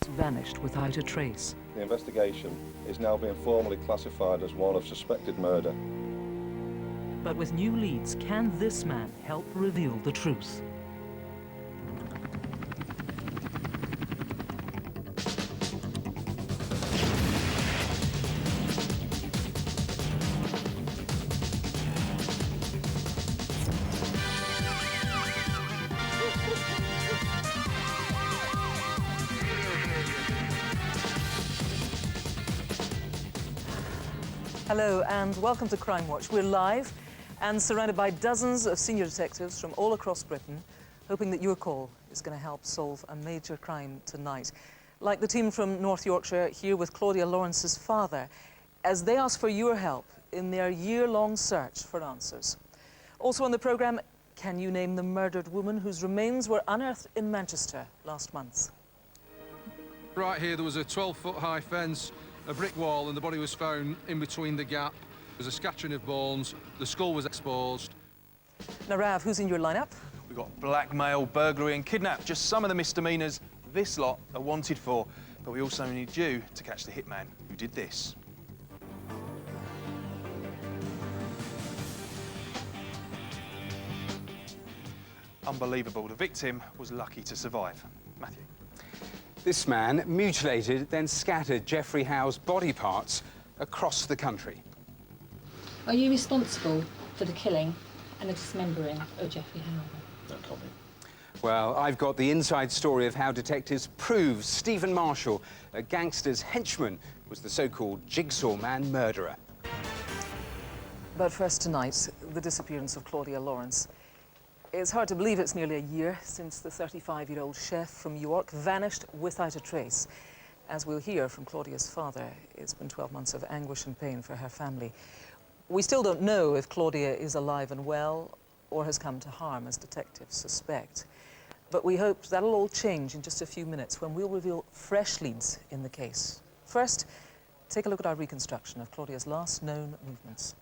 vanished without a trace. The investigation is now being formally classified as one of suspected murder. But with new leads, can this man help reveal the truth? Hello and welcome to Crimewatch. We're live and surrounded by dozens of senior detectives from all across Britain, hoping that your call is going to help solve a major crime tonight. Like the team from North Yorkshire here with Claudia Lawrence's father, as they ask for your help in their year-long search for answers. Also on the programme, can you name the murdered woman whose remains were unearthed in Manchester last month? Right here, there was a 12-foot high fence, a brick wall, and the body was found in between the gap. There was a scattering of bones, the skull was exposed. Now, Rav, who's in your lineup? We've got blackmail, burglary and kidnap, just some of the misdemeanours this lot are wanted for. But we also need you to catch the hitman who did this. Unbelievable, the victim was lucky to survive. Matthew. This man mutilated, then scattered Geoffrey Howe's body parts across the country. Are you responsible for the killing and the dismembering of Geoffrey Howe? No comment. Well, I've got the inside story of how detectives proved Stephen Marshall, a gangster's henchman, was the so-called jigsaw man murderer. But first tonight, the disappearance of Claudia Lawrence. It's hard to believe it's nearly a year since the 35-year-old chef from York vanished without a trace. As we'll hear from Claudia's father, it's been 12 months of anguish and pain for her family. We still don't know if Claudia is alive and well or has come to harm, as detectives suspect. But we hope that'll all change in just a few minutes when we'll reveal fresh leads in the case. First, take a look at our reconstruction of Claudia's last known movements.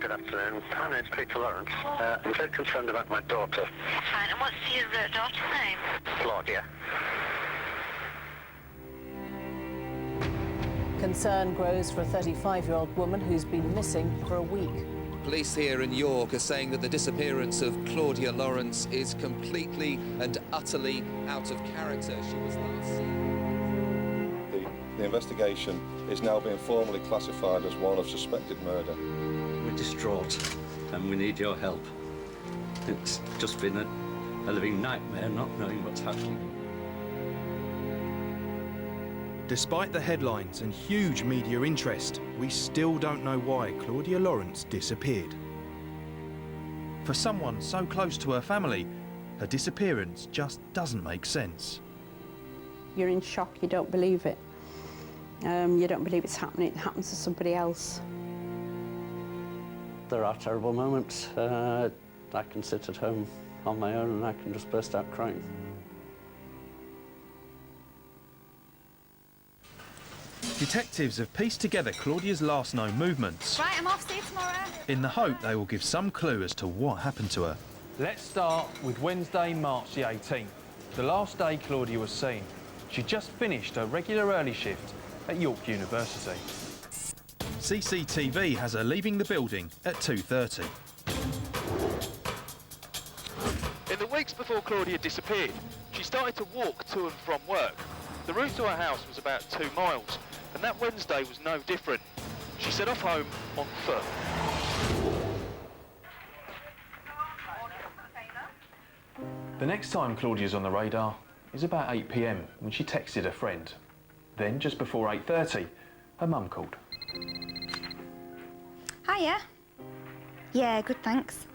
Good afternoon. My name's Peter Lawrence. I'm very concerned about my daughter. Fine. And what's your daughter's name? Claudia. Concern grows for a 35-year-old woman who's been missing for a week. Police here in York are saying that the disappearance of Claudia Lawrence is completely and utterly out of character. She was last seen. The investigation is now being formally classified as one of suspected murder. We're distraught and we need your help. It's just been a living nightmare not knowing what's happening. Despite the headlines and huge media interest, we still don't know why Claudia Lawrence disappeared. For someone so close to her family, her disappearance just doesn't make sense. You're in shock, you don't believe it. You don't believe it's happening, it happens to somebody else. There are terrible moments. I can sit at home on my own and I can just burst out crying. Detectives have pieced together Claudia's last known movements. Right, I'm off. See you tomorrow. In the hope they will give some clue as to what happened to her. Let's start with Wednesday, March the 18th, the last day Claudia was seen. She just finished her regular early shift at York University. CCTV has her leaving the building at 2:30. In the weeks before Claudia disappeared, she started to walk to and from work. The route to her house was about 2 miles, and that Wednesday was no different. She set off home on foot. The next time Claudia's on the radar is about 8 p.m. when she texted a friend. Then, just before 8:30, her mum called. Hiya. Yeah, good, thanks.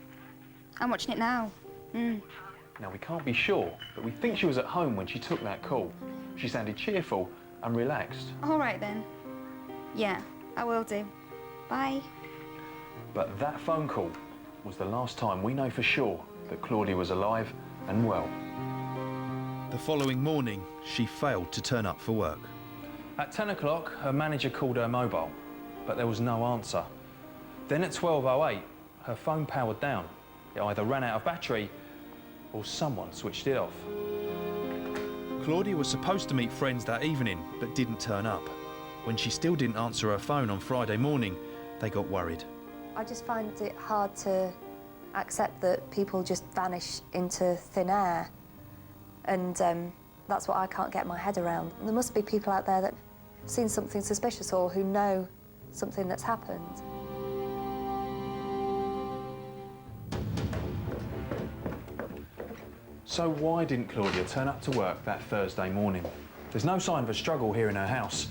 I'm watching it now. Now, we can't be sure, but we think she was at home when she took that call. She sounded cheerful and relaxed. All right, then. Yeah, I will do. Bye. But that phone call was the last time we know for sure that Claudia was alive and well. The following morning, she failed to turn up for work. At 10 o'clock, her manager called her mobile. but there was no answer. Then at 12:08, her phone powered down. It either ran out of battery or someone switched it off. Claudia was supposed to meet friends that evening, but didn't turn up. When she still didn't answer her phone on Friday morning, they got worried. I just find it hard to accept that people just vanish into thin air. And that's what I can't get my head around. There must be people out there that have seen something suspicious or who know something that's happened. So why didn't Claudia turn up to work that Thursday morning? There's no sign of a struggle here in her house.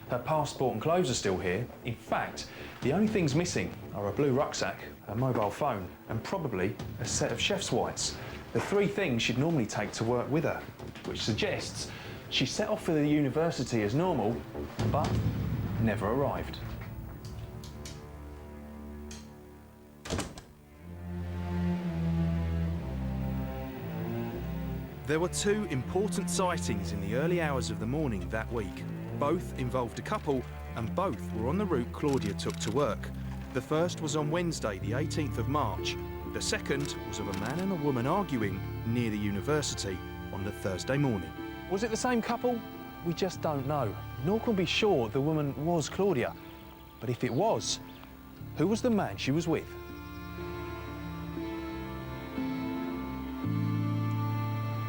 Her passport and clothes are still here. In fact, the only things missing are a blue rucksack, a mobile phone, and probably a set of chef's whites. The three things she'd normally take to work with her, which suggests she set off for the university as normal, but never arrived. There were two important sightings in the early hours of the morning that week. Both involved a couple, and both were on the route Claudia took to work. The first was on Wednesday, the 18th of March. The second was of a man and a woman arguing near the university on the Thursday morning. Was it the same couple? We just don't know. Nor can we be sure the woman was Claudia. But if it was, who was the man she was with?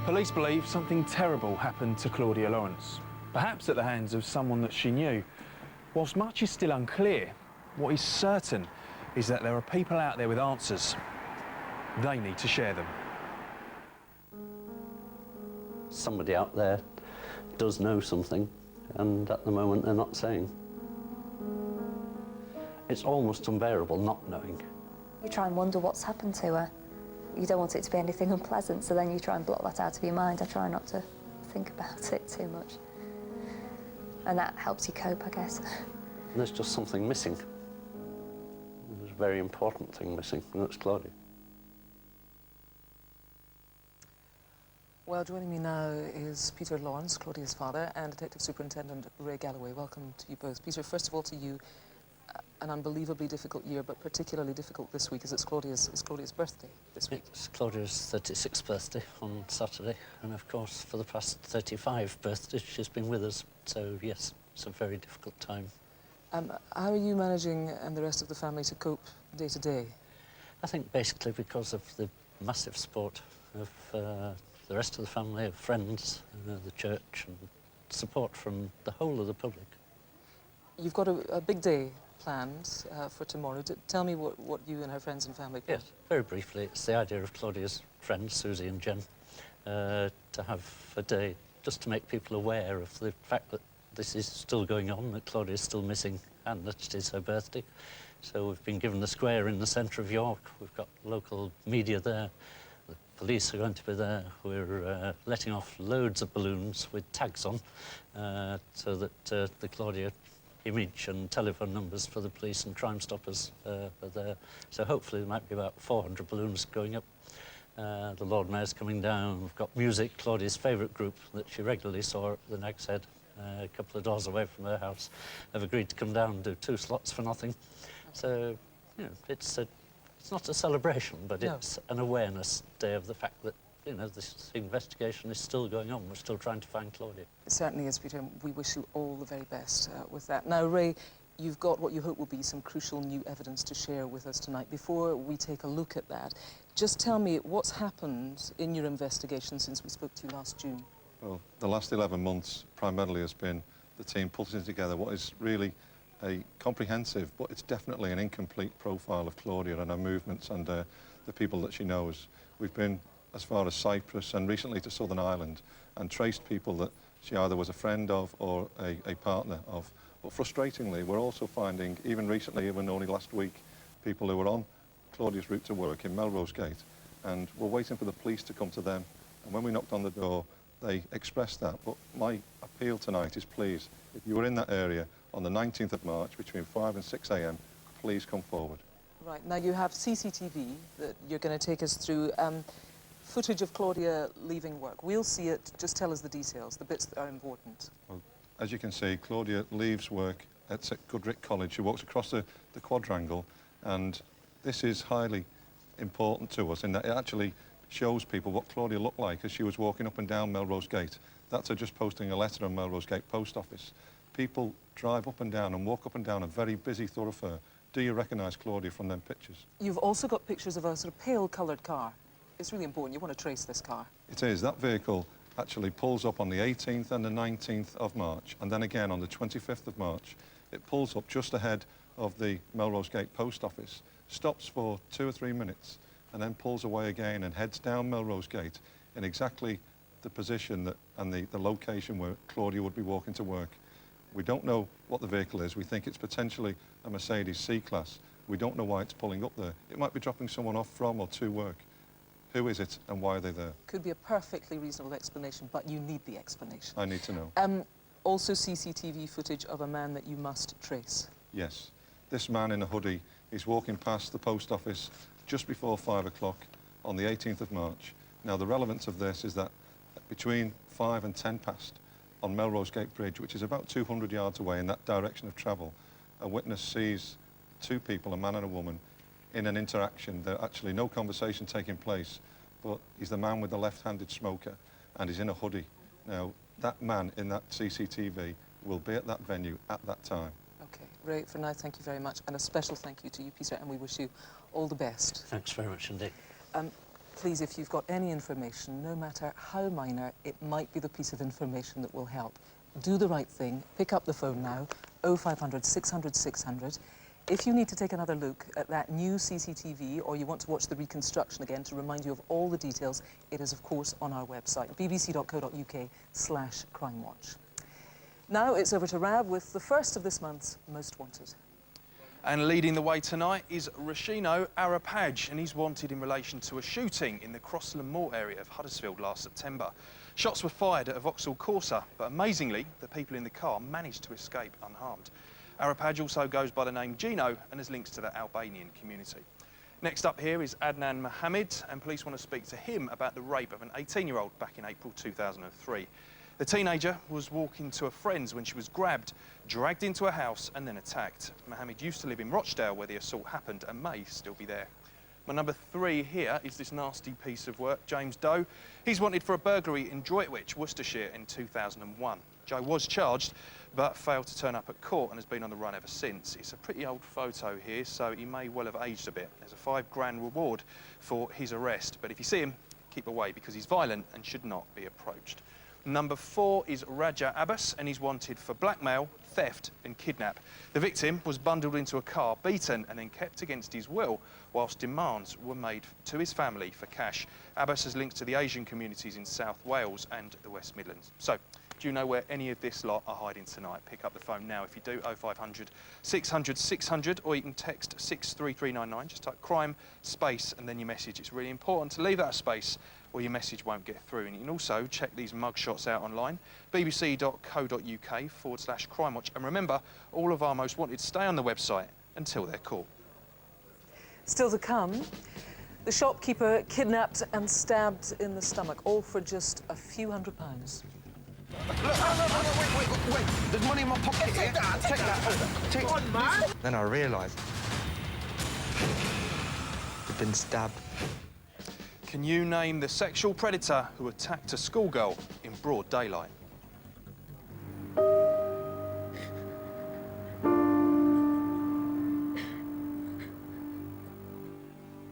Police believe something terrible happened to Claudia Lawrence, perhaps at the hands of someone that she knew. Whilst much is still unclear, what is certain is that there are people out there with answers. They need to share them. Somebody out there does know something, and at the moment they're not saying. It's almost unbearable not knowing. You try and wonder what's happened to her. You don't want it to be anything unpleasant, so then you try and block that out of your mind. I try not to think about it too much. And that helps you cope, I guess. There's just something missing. There's a very important thing missing, and that's Claudia. Well, joining me now is Peter Lawrence, Claudia's father, and Detective Superintendent Ray Galloway. Welcome to you both. Peter, first of all to you, an unbelievably difficult year, but particularly difficult this week, as it's Claudia's birthday this week. It's Claudia's 36th birthday on Saturday, and of course for the past 35 birthdays she's been with us, so yes, it's a very difficult time. How are you managing and the rest of the family to cope day to day? I think basically because of the massive support of the rest of the family, of friends, the church, and support from the whole of the public. You've got a big day planned for tomorrow. Tell me what you and her friends and family plan. Yes, very briefly, it's the idea of Claudia's friends, Susie and Jen, to have a day just to make people aware of the fact that this is still going on, that Claudia is still missing, and that it is her birthday. So we've been given the square in the centre of York. We've got local media there. The police are going to be there. We're letting off loads of balloons with tags on so that the Claudia image and telephone numbers for the police and Crime Stoppers are there. So hopefully there might be about 400 balloons going up. The Lord Mayor's coming down. We've got music. Claudia's favourite group that she regularly saw at the Nag's Head, a couple of doors away from her house, have agreed to come down and do 2 slots for nothing. So, you know, it's not a celebration, but it's an awareness day of the fact that, you know, this investigation is still going on. We're still trying to find Claudia. It certainly is, Peter. We wish you all the very best with that. Now, Ray, you've got what you hope will be some crucial new evidence to share with us tonight. Before we take a look at that, just tell me what's happened in your investigation since we spoke to you last June. Well, the last 11 months primarily has been the team putting together what is really a comprehensive, but it's definitely an incomplete profile of Claudia and her movements and the people that she knows. We've been as far as Cyprus and recently to Southern Ireland and traced people that she either was a friend of or a partner of. But frustratingly, we're also finding, even recently, even only last week, people who were on Claudia's route to work in Melrose Gate, and we're waiting for the police to come to them. And when we knocked on the door, they expressed that. But my appeal tonight is, please, if you were in that area on the 19th of March between 5 and 6 a.m, please come forward. Right, now you have CCTV that you're going to take us through. Footage of Claudia leaving work. We'll see it. Just tell us the details, the bits that are important. Well, as you can see, Claudia leaves work It's at Goodrick College. She walks across the quadrangle, and this is highly important to us in that it actually shows people what Claudia looked like as she was walking up and down Melrose Gate. That's her just posting a letter on Melrose Gate Post Office. People drive up and down and walk up and down a very busy thoroughfare. Do you recognise Claudia from them pictures? You've also got pictures of a sort of pale-coloured car. It's really important. You want to trace this car. It is. That vehicle actually pulls up on the 18th and the 19th of March, and then again on the 25th of March. It pulls up just ahead of the Melrose Gate Post Office, stops for 2 or 3 minutes, and then pulls away again and heads down Melrose Gate in exactly the position and the location where Claudia would be walking to work. We don't know what the vehicle is. We think it's potentially a Mercedes C-Class. We don't know why it's pulling up there. It might be dropping someone off from or to work. Who is it and why are they there? Could be a perfectly reasonable explanation, but you need the explanation. I need to know. Also CCTV footage of a man that you must trace. Yes. This man in a hoodie is walking past the post office just before 5 o'clock on the 18th of March. Now, the relevance of this is that between 5 and 10 past on Melrose Gate Bridge, which is about 200 yards away in that direction of travel, a witness sees 2 people, a man and a woman, in an interaction. There's actually no conversation taking place, but he's the man with the left-handed smoker and he's in a hoodie. Now, that man in that CCTV will be at that venue at that time. Okay, Ray, for now, thank you very much, and a special thank you to you, Peter, and we wish you all the best. Thanks very much indeed. Please, if you've got any information, no matter how minor, it might be the piece of information that will help. Do the right thing. Pick up the phone now, 0500 600 600. If you need to take another look at that new CCTV or you want to watch the reconstruction again to remind you of all the details, it is, of course, on our website, bbc.co.uk/Crimewatch. Now it's over to Rav with the first of this month's Most Wanted. And leading the way tonight is Rashino Arapaj, and he's wanted in relation to a shooting in the Crossland Moor area of Huddersfield last September. Shots were fired at a Vauxhall Corsa, but amazingly, the people in the car managed to escape unharmed. Arapaj also goes by the name Gino and has links to the Albanian community. Next up here is Adnan Mohammed, and police want to speak to him about the rape of an 18-year-old back in April 2003. The teenager was walking to a friend's when she was grabbed, dragged into a house and then attacked. Mohammed used to live in Rochdale where the assault happened and may still be there. My number 3 here is this nasty piece of work, James Doe. He's wanted for a burglary in Droitwich, Worcestershire in 2001. Joe was charged but failed to turn up at court and has been on the run ever since. It's a pretty old photo here, so he may well have aged a bit. There's a £5,000 reward for his arrest, but if you see him, keep away because he's violent and should not be approached. Number 4 is Raja Abbas, and he's wanted for blackmail, theft and kidnap. The victim was bundled into a car, beaten and then kept against his will whilst demands were made to his family for cash. Abbas has links to the Asian communities in South Wales and the West Midlands. So, do you know where any of this lot are hiding tonight? Pick up the phone now if you do, 0500 600 600, or you can text 63399. Just type crime, space, and then your message. It's really important to leave that space or your message won't get through. And you can also check these mugshots out online, bbc.co.uk/Crimewatch. And remember, all of our most wanted stay on the website until they're caught. Still to come, the shopkeeper kidnapped and stabbed in the stomach, all for just a few £100s. Look, no, wait. There's money in my pocket here. Take that. Take on, man. Then I realised I'd been stabbed. Can you name the sexual predator who attacked a schoolgirl in broad daylight?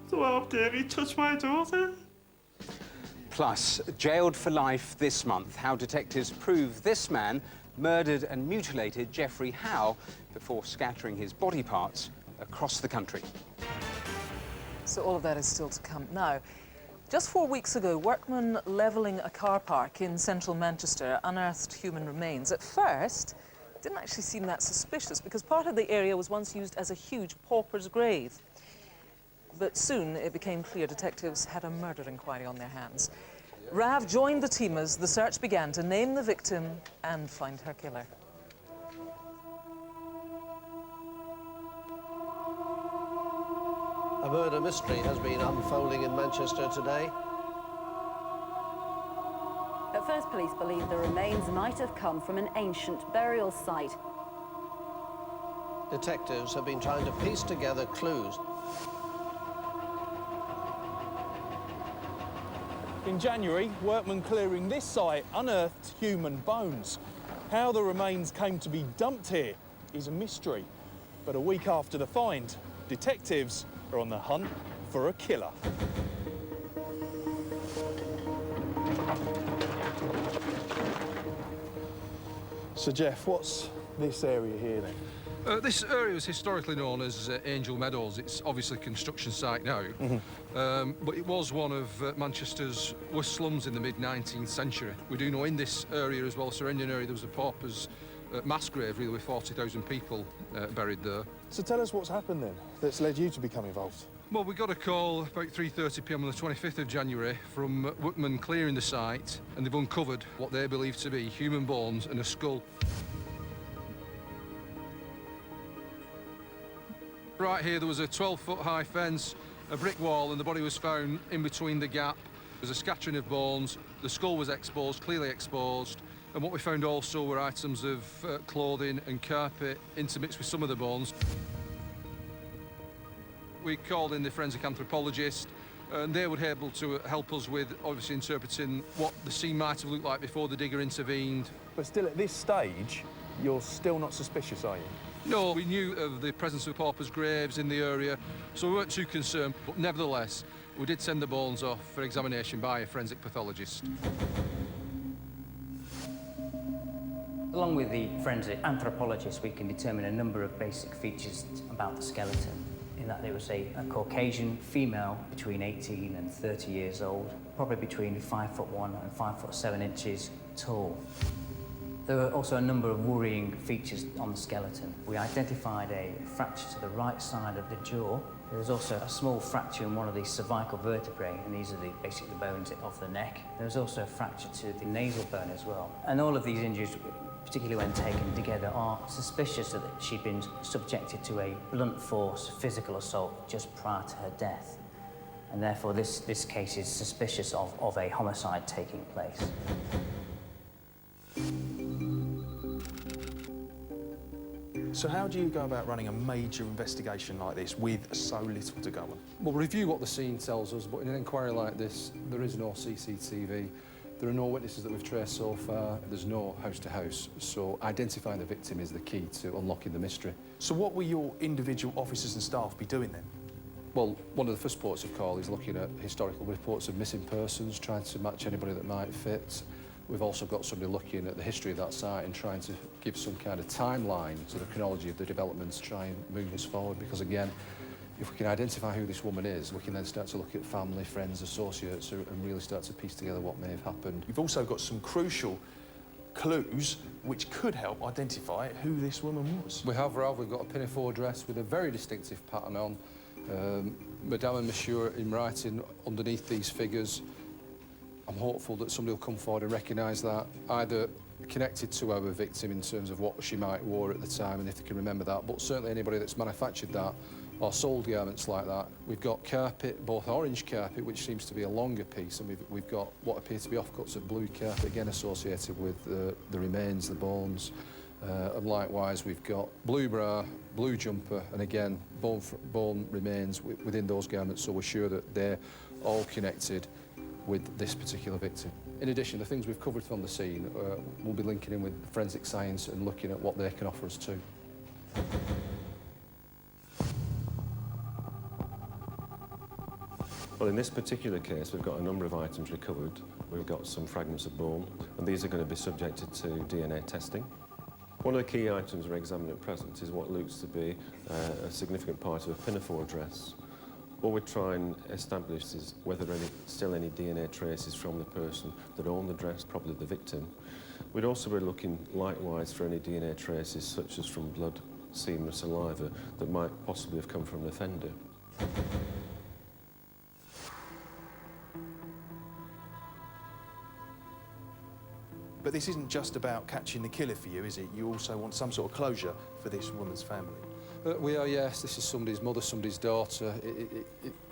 So how dare he touch my daughter? Plus, jailed for life this month, how detectives prove this man murdered and mutilated Geoffrey Howe before scattering his body parts across the country. So all of that is still to come. Now, just 4 weeks ago, workmen levelling a car park in central Manchester unearthed human remains. At first, it didn't actually seem that suspicious because part of the area was once used as a huge pauper's grave. But soon it became clear detectives had a murder inquiry on their hands. Rav joined the team as the search began to name the victim and find her killer. A murder mystery has been unfolding in Manchester today. At first, police believe the remains might have come from an ancient burial site. Detectives have been trying to piece together clues. In January, workmen clearing this site unearthed human bones. How the remains came to be dumped here is a mystery. But a week after the find, detectives are on the hunt for a killer. So, Jeff, what's this area here then? This area was historically known as Angel Meadows. It's obviously a construction site now, but it was one of Manchester's worst slums in the mid-19th century. We do know in this area as well, surrounding area, there was a pauper's mass grave, really, with 40,000 people buried there. So tell us what's happened then that's led you to become involved. Well, we got a call about 3:30 p.m. on the 25th of January from workmen clearing the site, and they've uncovered what they believe to be human bones and a skull. Right here, there was a 12-foot high fence, a brick wall, and the body was found in between the gap. There was a scattering of bones, the skull was exposed, clearly exposed, and what we found also were items of clothing and carpet intermixed with some of the bones. We called in the forensic anthropologist, and they were able to help us with obviously interpreting what the scene might have looked like before the digger intervened. But still, at this stage, you're still not suspicious, are you? No, we knew of the presence of paupers' graves in the area, so we weren't too concerned. But nevertheless, we did send the bones off for examination by a forensic pathologist. Along with the forensic anthropologist, we can determine a number of basic features about the skeleton, in that there was a Caucasian female between 18 and 30 years old, probably between 5'1" and 5'7" tall. There were also a number of worrying features on the skeleton. We identified a fracture to the right side of the jaw. There was also a small fracture in one of the cervical vertebrae, and these are basically the bones of the neck. There was also a fracture to the nasal bone as well. And all of these injuries, particularly when taken together, are suspicious that she'd been subjected to a blunt force physical assault just prior to her death. And therefore, this case is suspicious of a homicide taking place. So how do you go about running a major investigation like this with so little to go on? We'll review what the scene tells us, but in an inquiry like this, there is no CCTV. There are no witnesses that we've traced so far. There's no house-to-house, so identifying the victim is the key to unlocking the mystery. So what will your individual officers and staff be doing then? Well, one of the first ports of call is looking at historical reports of missing persons, trying to match anybody that might fit. We've also got somebody looking at the history of that site and trying to give some kind of timeline to the chronology of the developments, try and move this forward, because again, if we can identify who this woman is, we can then start to look at family, friends, associates, and really start to piece together what may have happened. You've also got some crucial clues which could help identify who this woman was. We have, Ralph. We've got a pinafore dress with a very distinctive pattern on. Madame and Monsieur in writing underneath these figures. I'm hopeful that somebody will come forward and recognise that, either connected to our victim in terms of what she might wore at the time and if they can remember that, but certainly anybody that's manufactured that or sold garments like that. We've got carpet, both orange carpet, which seems to be a longer piece, and we've got what appear to be offcuts of blue carpet, again associated with the remains, the bones. And likewise, we've got blue bra, blue jumper, and again, bone remains within those garments, so we're sure that they're all connected with this particular victim. In addition, the things we've covered from the scene, we'll be linking in with forensic science and looking at what they can offer us too. Well, in this particular case, we've got a number of items recovered. We've got some fragments of bone, and these are going to be subjected to DNA testing. One of the key items we're examining at present is what looks to be a significant part of a pinafore dress. What we try and establish is whether still any DNA traces from the person that owned the dress, probably the victim. We'd also be looking likewise for any DNA traces, such as from blood, semen or saliva, that might possibly have come from the offender. But this isn't just about catching the killer for you, is it? You also want some sort of closure for this woman's family. We are, yes. This is somebody's mother, somebody's daughter.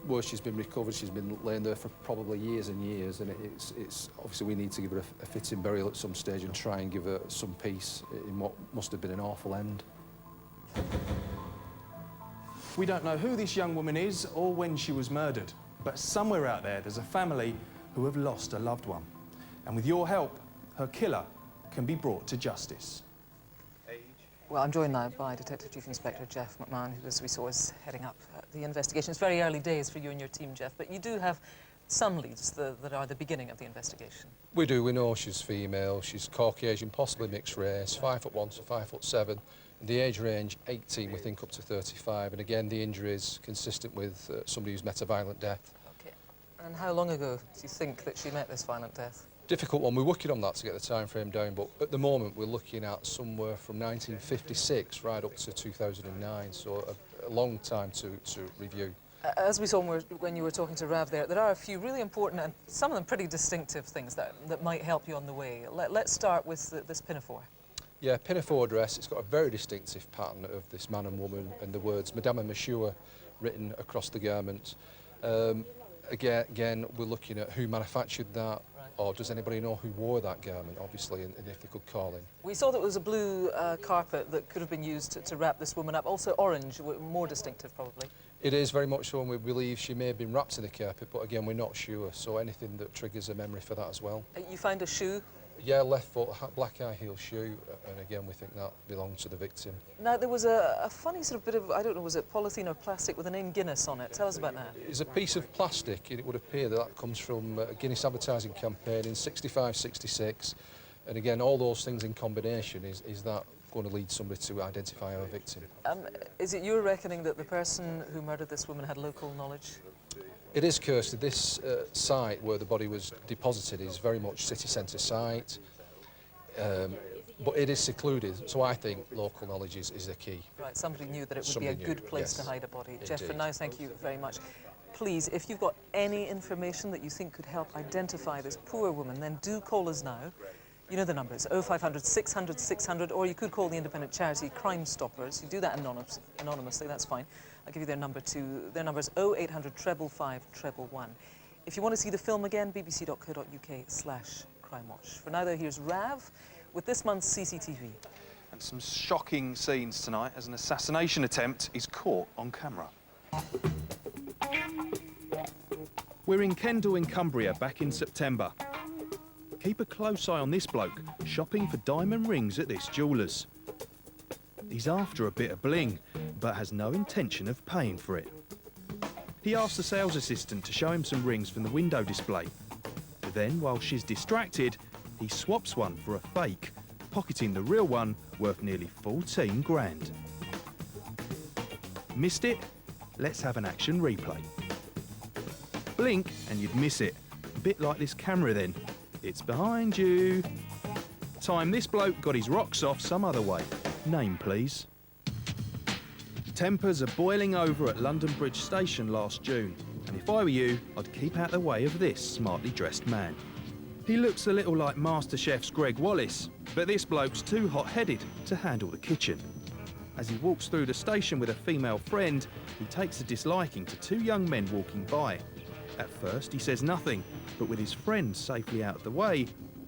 Where she's been recovered, she's been laying there for probably years and years, and it's obviously we need to give her a fitting burial at some stage and try and give her some peace in what must have been an awful end. We don't know who this young woman is or when she was murdered, but somewhere out there's a family who have lost a loved one. And with your help, her killer can be brought to justice. Well, I'm joined now by Detective Chief Inspector Jeff McMahon, who, as we saw, is heading up the investigation. It's very early days for you and your team, Jeff, but you do have some leads that are the beginning of the investigation. We do. We know she's female. She's Caucasian, possibly mixed race, 5'1" to 5'7", and the age range 18, we think, up to 35. And again, the injury is consistent with somebody who's met a violent death. Okay. And how long ago do you think that she met this violent death? Difficult one. We're working on that to get the time frame down, but at the moment we're looking at somewhere from 1956 right up to 2009, so a long time to review. As we saw when you were talking to Rav there are a few really important and some of them pretty distinctive things that might help you on the way. Let's start with this pinafore. Yeah, pinafore dress. It's got a very distinctive pattern of this man and woman and the words Madame and Monsieur written across the garment. Again, we're looking at who manufactured that, or does anybody know who wore that garment, obviously, and if they could call in. We saw that it was a blue carpet that could have been used to wrap this woman up. Also orange, more distinctive probably. It is very much so, and we believe she may have been wrapped in the carpet, but again, we're not sure, so anything that triggers a memory for that as well. You find a shoe? Yeah, left foot, black high heel shoe, and again, we think that belonged to the victim. Now, there was a funny sort of bit of, I don't know, was it polythene or plastic with the name Guinness on it? Tell us about that. It's a piece of plastic, and it would appear that comes from a Guinness advertising campaign in 65, 66, and again, all those things in combination, is that going to lead somebody to identify our victim. Is it your reckoning that the person who murdered this woman had local knowledge? It is, Kirsty. This site where the body was deposited is very much city centre site, but it is secluded, so I think local knowledge is the key. Right, somebody knew that it would be a good place to hide a body. Indeed. Jeff, for now, thank you very much. Please, if you've got any information that you think could help identify this poor woman, then do call us now. You know the numbers, 0500 600 600, or you could call the independent charity Crime Stoppers. You do that anonymously, that's fine. I'll give you their number too. Their number is 0800 555 111. If you want to see the film again, bbc.co.uk/crimewatch. For now, though, here's Rav with this month's CCTV. And some shocking scenes tonight as an assassination attempt is caught on camera. We're in Kendal in Cumbria back in September. Keep a close eye on this bloke shopping for diamond rings at this jeweller's. He's after a bit of bling, but has no intention of paying for it. He asks the sales assistant to show him some rings from the window display. Then, while she's distracted, he swaps one for a fake, pocketing the real one worth nearly 14 grand. Missed it? Let's have an action replay. Blink and you'd miss it. A bit like this camera then. It's behind you. Time this bloke got his rocks off some other way. Name, please. Tempers are boiling over at London Bridge Station last June, and if I were you, I'd keep out the way of this smartly dressed man. He looks a little like MasterChef's Greg Wallace, but this bloke's too hot-headed to handle the kitchen. As he walks through the station with a female friend, he takes a disliking to two young men walking by. At first, he says nothing, but with his friend safely out of the way,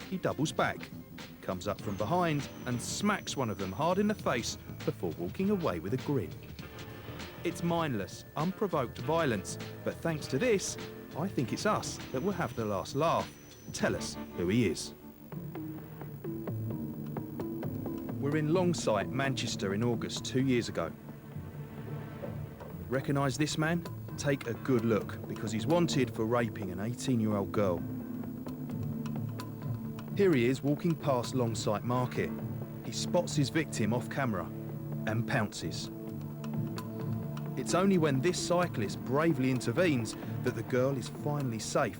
he doubles back, comes up from behind and smacks one of them hard in the face before walking away with a grin. It's mindless, unprovoked violence, but thanks to this, I think it's us that will have the last laugh. Tell us who he is. We're in Longsight, Manchester in August 2 years ago. Recognise this man? Take a good look, because he's wanted for raping an 18-year-old girl. Here he is walking past Longsight Market. He spots his victim off camera and pounces. It's only when this cyclist bravely intervenes that the girl is finally safe,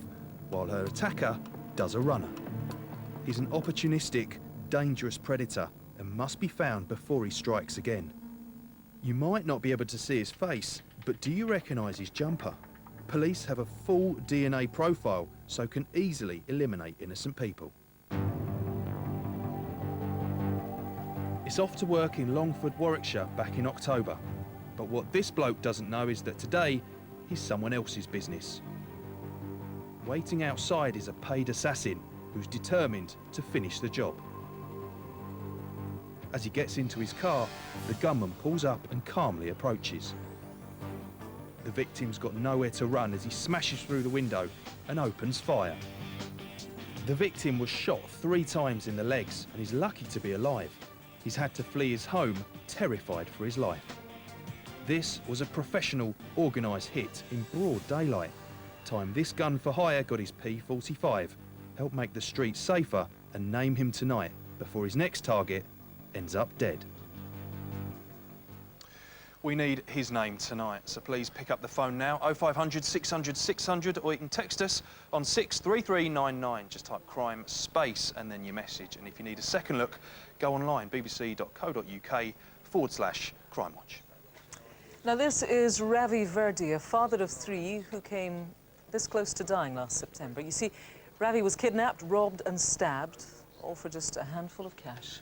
while her attacker does a runner. He's an opportunistic, dangerous predator and must be found before he strikes again. You might not be able to see his face, but do you recognise his jumper? Police have a full DNA profile, so can easily eliminate innocent people. It's off to work in Longford, Warwickshire back in October. But what this bloke doesn't know is that today, he's someone else's business. Waiting outside is a paid assassin who's determined to finish the job. As he gets into his car, the gunman pulls up and calmly approaches. The victim's got nowhere to run as he smashes through the window and opens fire. The victim was shot 3 times in the legs and is lucky to be alive. He's had to flee his home, terrified for his life. This was a professional, organised hit in broad daylight. Time this gun for hire got his P45, helped make the streets safer and name him tonight before his next target ends up dead. We need his name tonight, so please pick up the phone now, 0500 600 600, or you can text us on 63399. Just type crime space and then your message. And if you need a second look, go online, bbc.co.uk/Crimewatch. Now, this is Ravi Verdi, a father of 3 who came this close to dying last September. You see, Ravi was kidnapped, robbed and stabbed, all for just a handful of cash.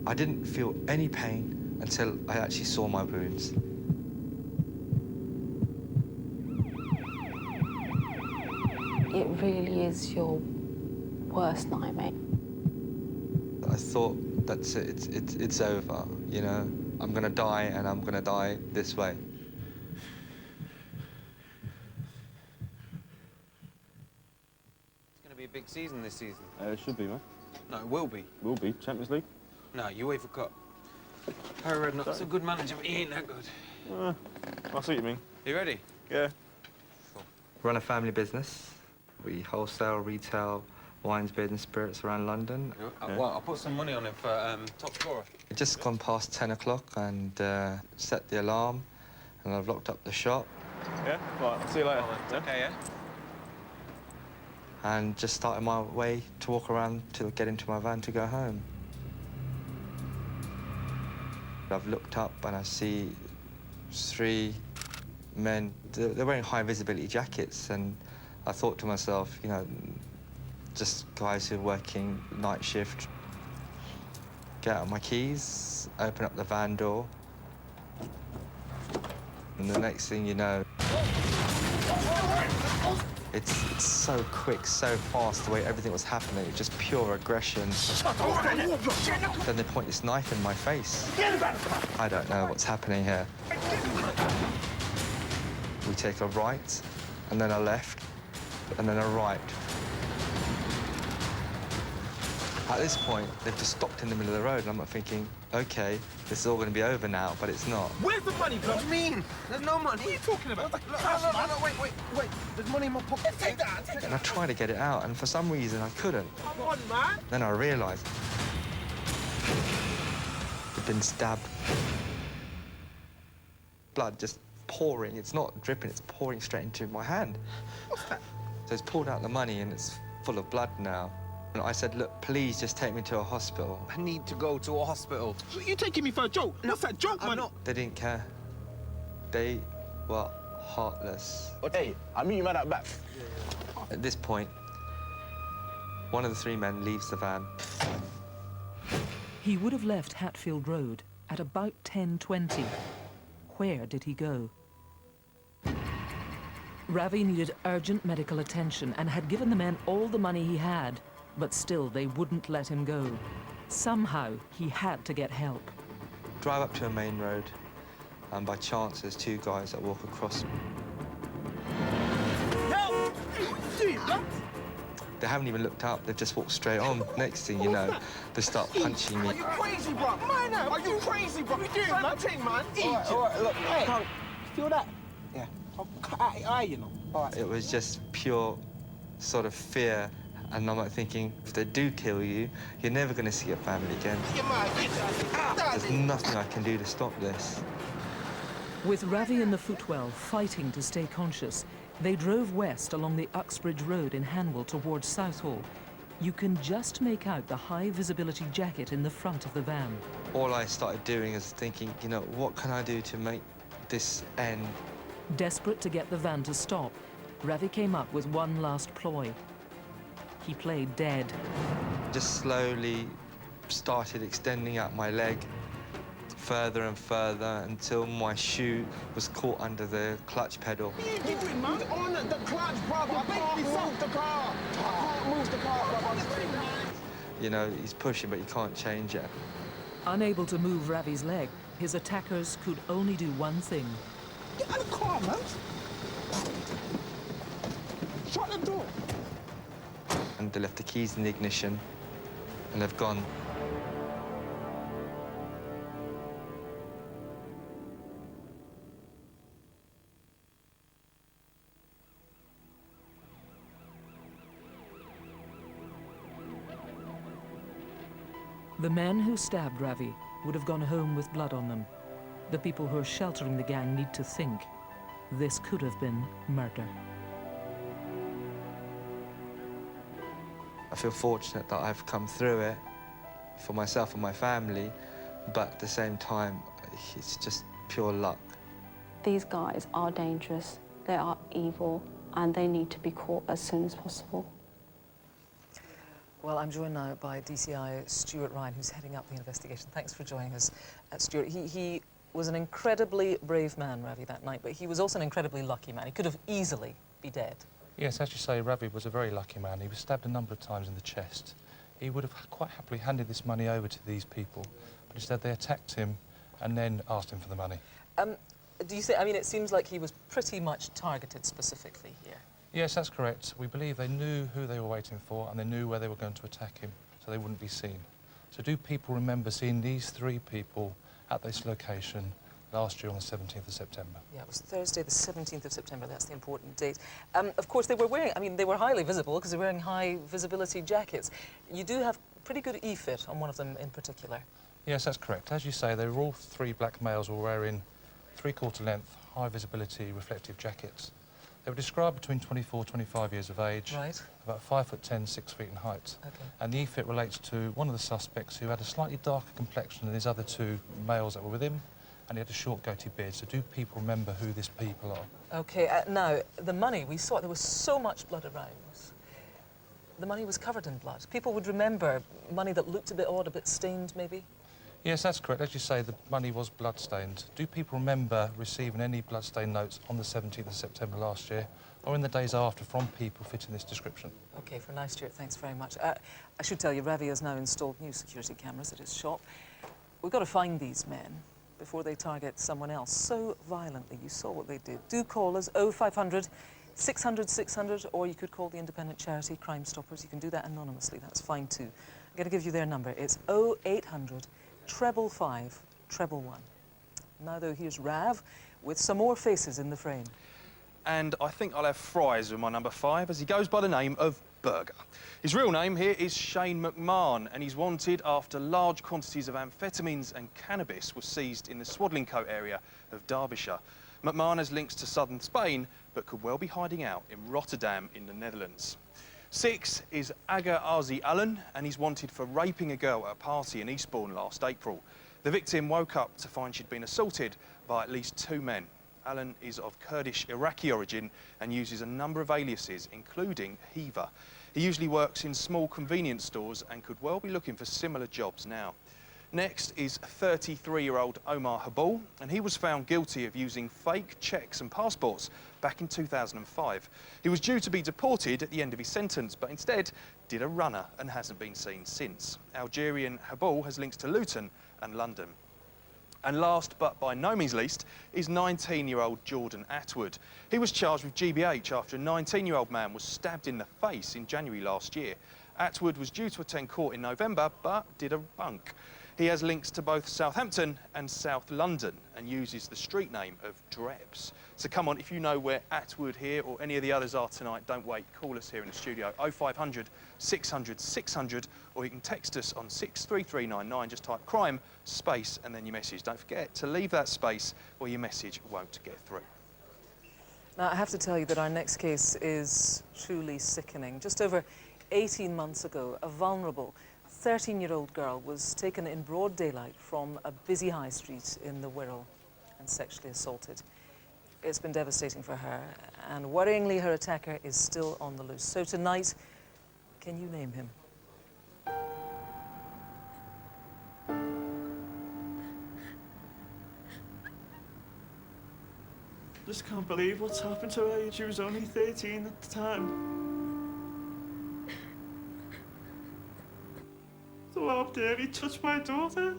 I didn't feel any pain until I actually saw my wounds. It really is your worst nightmare. I thought, that's it, it's over, you know? I'm gonna die, and I'm gonna die this way. It's going to be a big season this season. It should be, man. No, it will be. Will be. Champions League? No, UEFA Cup. Harry Redknapp's a good manager, but he ain't that good. I see what you mean. You ready? Yeah. Run a family business. We wholesale, retail, wines, beers and spirits around London. Well, I'll put some money on him for top scorer. It's just gone past 10 o'clock and set the alarm, and I've locked up the shop. Yeah? Right, I'll see you later. Yeah? Okay, yeah? And just started my way to walk around to get into my van to go home. I've looked up and I see 3 men. They're wearing high visibility jackets, and I thought to myself, you know, just guys who are working night shift. Get out my keys, open up the van door, and the next thing you know, it's so quick, so fast, the way everything was happening. It's just pure aggression. Then they point this knife in my face. I don't know what's happening here. We take a right, and then a left, and then a right. At this point, they've just stopped in the middle of the road, and I'm not thinking, OK, this is all going to be over now, but it's not. Where's the money, bro? What do you mean? There's no money. What are you talking about? Look, no, wait. There's money in my pocket. Take that. And I tried to get it out, and for some reason, I couldn't. Come on, man. Then I realised I'd been stabbed. Blood just pouring. It's not dripping, it's pouring straight into my hand. What's that? So it's pulled out the money, and it's full of blood now. And I said, look, please just take me to a hospital. I need to go to a hospital. You're taking me for a joke. What's that joke, man? They didn't care. They were heartless. Hey, I'll meet you man at back. At this point, one of the 3 men leaves the van. He would have left Hatfield Road at about 10:20. Where did he go? Ravi needed urgent medical attention and had given the men all the money he had, but still they wouldn't let him go. Somehow he had to get help. Drive up to a main road, and by chance there's 2 guys that walk across. Help! Hey, what are you doing, bro? They haven't even looked up, they've just walked straight on. Next thing you know, they start punching me. Are you crazy, bro? Man, are you crazy, bro? What are you doing, man? Thing, man. All right, look. Hey, feel that? Yeah. I'll cut out your eye, you know. All right. It was just pure sort of fear. And I'm like thinking, if they do kill you, you're never going to see your family again. There's nothing I can do to stop this. With Ravi and the footwell fighting to stay conscious, they drove west along the Uxbridge Road in Hanwell towards Southall. You can just make out the high visibility jacket in the front of the van. All I started doing is thinking, you know, what can I do to make this end? Desperate to get the van to stop, Ravi came up with one last ploy. He played dead. Just slowly started extending out my leg further and further until my shoe was caught under the clutch pedal. What are you doing, man? On the clutch, brother. I can't move the car. I can't move the car, brother. You know, he's pushing, but you can't change it. Unable to move Ravi's leg, his attackers could only do one thing. Get out of the car, man. Shut the door. And they left the keys in the ignition, and they've gone. The men who stabbed Ravi would have gone home with blood on them. The people who are sheltering the gang need to think this could have been murder. I feel fortunate that I've come through it for myself and my family, but at the same time, it's just pure luck. These guys are dangerous, they are evil, and they need to be caught as soon as possible. Well, I'm joined now by DCI Stuart Ryan, who's heading up the investigation. Thanks for joining us, Stuart. He was an incredibly brave man, Ravi, that night, but he was also an incredibly lucky man. He could have easily been dead. Yes, as you say, Ravi was a very lucky man. He was stabbed a number of times in the chest. He would have quite happily handed this money over to these people, but instead they attacked him and then asked him for the money. Do you say, I mean, it seems like he was pretty much targeted specifically here. Yes, that's correct. We believe they knew who they were waiting for and they knew where they were going to attack him, so they wouldn't be seen. So do people remember seeing these three people at this location last year on the 17th of September? Yeah, it was Thursday, the 17th of September. That's the important date. Of course, they were wearing, I mean, they were highly visible because they were wearing high visibility jackets. You do have pretty good E-fit on one of them in particular. Yes, that's correct. As you say, they were all three black males were wearing three-quarter length, high visibility reflective jackets. They were described between 24, 25 years of age, right, about 5'10", 6 feet in height. Okay. And the E-fit relates to one of the suspects who had a slightly darker complexion than his other two males that were with him, and he had a short goatee beard. So do people remember who these people are? Okay, now, the money, we saw, there was so much blood around. The money was covered in blood. People would remember money that looked a bit odd, a bit stained, maybe? Yes, that's correct. As you say, the money was blood-stained. Do people remember receiving any blood-stained notes on the 17th of September last year, or in the days after, from people fitting this description? Okay, for now, Stuart, thanks very much. I should tell you, Ravi has now installed new security cameras at his shop. We've got to find these men before they target someone else so violently. You saw what they did. Do call us 0500 600 600, or you could call the independent charity Crime Stoppers. You can do that anonymously. That's fine too. I'm going to give you their number. It's 0800 555 111. Now, though, here's Rav with some more faces in the frame. And I think I'll have fries with my number 5, as he goes by the name of Burger. His real name here is Shane McMahon, and he's wanted after large quantities of amphetamines and cannabis were seized in the Swadlincote area of Derbyshire. McMahon has links to southern Spain, but could well be hiding out in Rotterdam in the Netherlands. 6 is Aga Arzi Allen, and he's wanted for raping a girl at a party in Eastbourne last April. The victim woke up to find she'd been assaulted by at least 2 men. Allen is of Kurdish Iraqi origin and uses a number of aliases, including Heaver. He usually works in small convenience stores and could well be looking for similar jobs now. Next is 33-year-old Omar Habul, and he was found guilty of using fake checks and passports back in 2005. He was due to be deported at the end of his sentence, but instead did a runner and hasn't been seen since. Algerian Habul has links to Luton and London. And last, but by no means least, is 19-year-old Jordan Atwood. He was charged with GBH after a 19-year-old man was stabbed in the face in January last year. Atwood was due to attend court in November, but did a bunk. He has links to both Southampton and South London and uses the street name of Drebs. So come on, if you know where Atwood here or any of the others are tonight, don't wait, call us here in the studio, 0500 600 600, or you can text us on 63399, just type crime, space, and then your message. Don't forget to leave that space or your message won't get through. Now, I have to tell you that our next case is truly sickening. Just over 18 months ago, a vulnerable 13-year-old girl was taken in broad daylight from a busy high street in the Wirral and sexually assaulted. It's been devastating for her, and worryingly, her attacker is still on the loose. So tonight, can you name him? Just can't believe what's happened to her. She was only 13 at the time. So how dare he touch my daughter?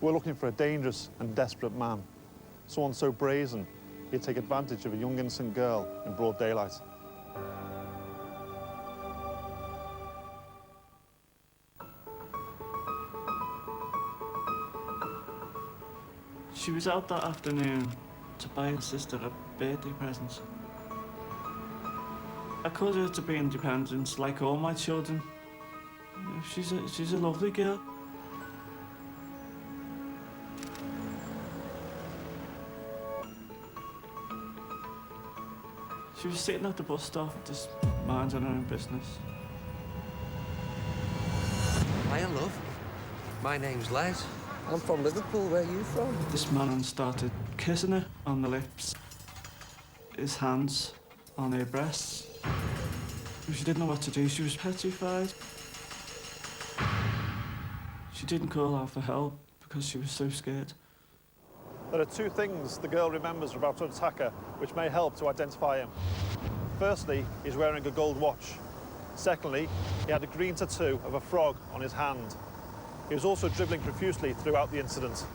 We're looking for a dangerous and desperate man. Someone so brazen, he'd take advantage of a young innocent girl in broad daylight. She was out that afternoon to buy her sister a birthday present. I caused her to be independent, like all my children. She's a lovely girl. She was sitting at the bus stop, just minding her own business. Hiya, love. My name's Les. I'm from Liverpool. Where are you from? This man started kissing her on the lips, his hands on her breasts. She didn't know what to do. She was petrified. She didn't call out for help because she was so scared. There are two things the girl remembers about her attacker which may help to identify him. Firstly, he's wearing a gold watch. Secondly, he had a green tattoo of a frog on his hand. He was also dribbling profusely throughout the incident.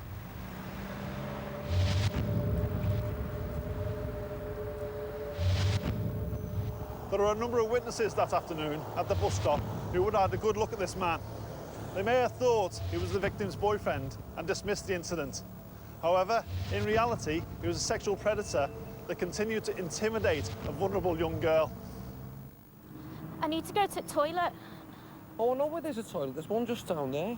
There are a number of witnesses that afternoon at the bus stop who would have had a good look at this man. They may have thought he was the victim's boyfriend and dismissed the incident. However, in reality, he was a sexual predator that continued to intimidate a vulnerable young girl. I need to go to the toilet. Oh, no, where there's a toilet. There's one just down there.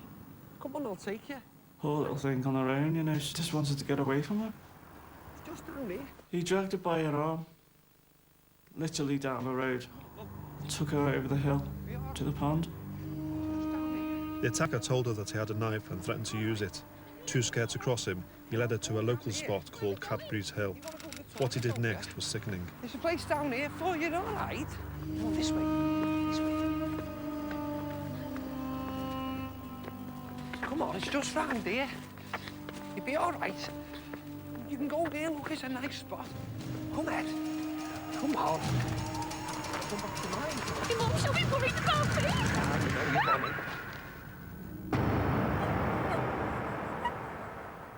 Come on, I'll take you. Poor little thing on her own, you know, she just wanted to get away from him. It's just down there. He dragged her by her arm, literally down the road, and took her over the hill to the pond. The attacker told her that he had a knife and threatened to use it. Too scared to cross him, he led her to a local spot called Cadbury's Hill. What he did next was sickening. There's a place down here for you, all right? Oh, this way. This way. Come on, it's just round here. You'll be all right. You can go there, look, it's a nice spot. Come Ed. Come on. Come back to mine. Your mum, she'll be worried about me. You know you're on it.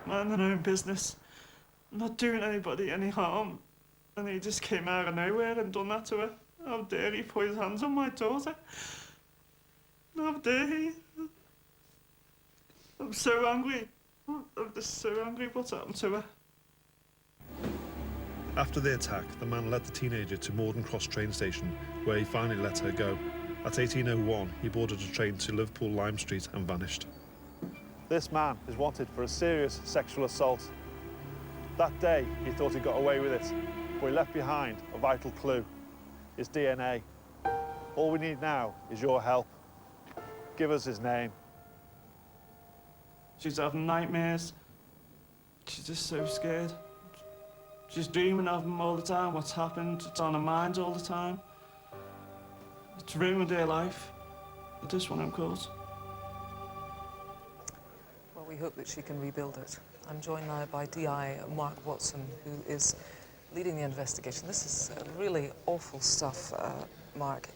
Mind their own business. Not doing anybody any harm. And he just came out of nowhere and done that to her. How dare he put his hands on my daughter? How dare he? I'm so angry. I'm just so angry what's happened to her. After the attack, the man led the teenager to Morden Cross train station, where he finally let her go. At 18:01, he boarded a train to Liverpool Lime Street and vanished. This man is wanted for a serious sexual assault. That day, he thought he got away with it, but he left behind a vital clue, his DNA. All we need now is your help. Give us his name. She's having nightmares. She's just so scared. She's dreaming of him all the time, what's happened. It's on her mind all the time. It's ruined her life. I just want him caught. Well, we hope that she can rebuild it. I'm joined now by DI Mark Watson, who is leading the investigation. This is really awful stuff, Mark.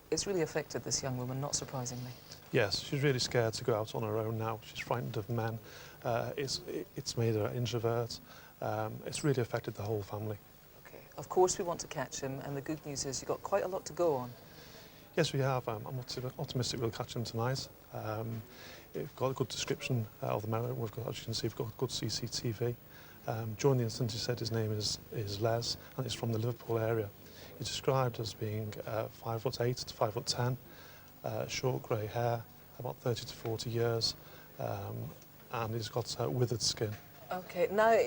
It's really affected this young woman, not surprisingly. Yes, she's really scared to go out on her own now. She's frightened of men. It's made her an introvert. It's really affected the whole family. Okay. Of course we want to catch him, and the good news is you've got quite a lot to go on. Yes, we have. I'm optimistic we'll catch him tonight. We've got a good description of the man. We've got, as you can see, we've got good CCTV. During the incident, he said his name is Les, and he's from the Liverpool area. He's described as being 5'8" to 5'10", short grey hair, about 30 to 40 years, and he's got withered skin. Okay, now,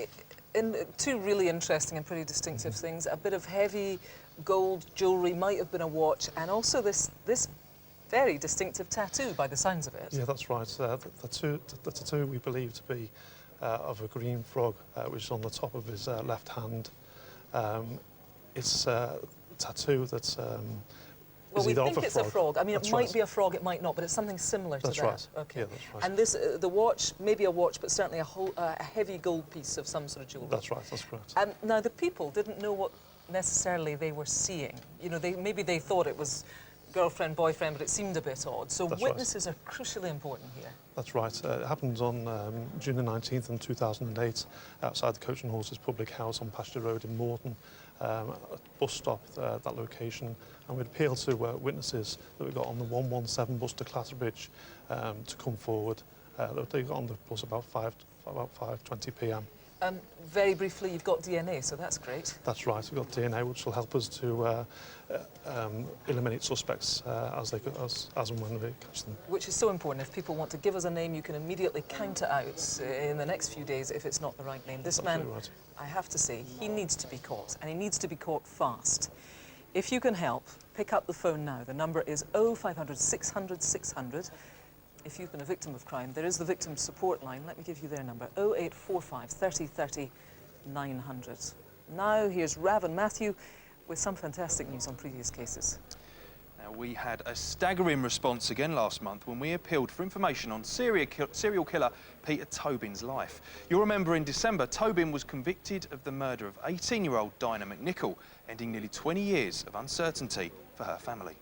two really interesting and pretty distinctive things. A bit of heavy gold jewellery, might have been a watch, and also this very distinctive tattoo by the sounds of it. Yeah, that's right. The tattoo we believe to be of a green frog, which is on the top of his left hand. It's a tattoo that's well, we think it's a frog. I mean, that's it might right. be a frog, it might not, but it's something similar to That's that. right. Okay. Yeah, that's right. And this, the watch, maybe a watch, but certainly a heavy gold piece of some sort of jewellery. That's right, that's correct. Now, the people didn't know what necessarily they were seeing. You know, maybe they thought it was girlfriend, boyfriend, but it seemed a bit odd. So That's witnesses are crucially important here. That's right. It happened on June the 19th in 2008 outside the Coach and Horses public house on Pasture Road in Morton. A bus stop that location, and we'd appeal to witnesses that we got on the 117 bus to Clatterbridge to come forward. They got on the bus about 5:20 p.m. Very briefly, you've got DNA, so that's great. That's right. We've got DNA, which will help us to eliminate suspects as and when we catch them. Which is so important. If people want to give us a name, you can immediately count it out in the next few days if it's not the right name. This man, right. I have to say, he needs to be caught, and he needs to be caught fast. If you can help, pick up the phone now. The number is 0500 600 600. If you've been a victim of crime, there is the victim support line. Let me give you their number, 0845 30 30 900. Now, here's Rav and Matthew with some fantastic news on previous cases. Now, we had a staggering response again last month when we appealed for information on serial killer Peter Tobin's life. You'll remember in December, Tobin was convicted of the murder of 18-year-old Dinah McNichol, ending nearly 20 years of uncertainty for her family.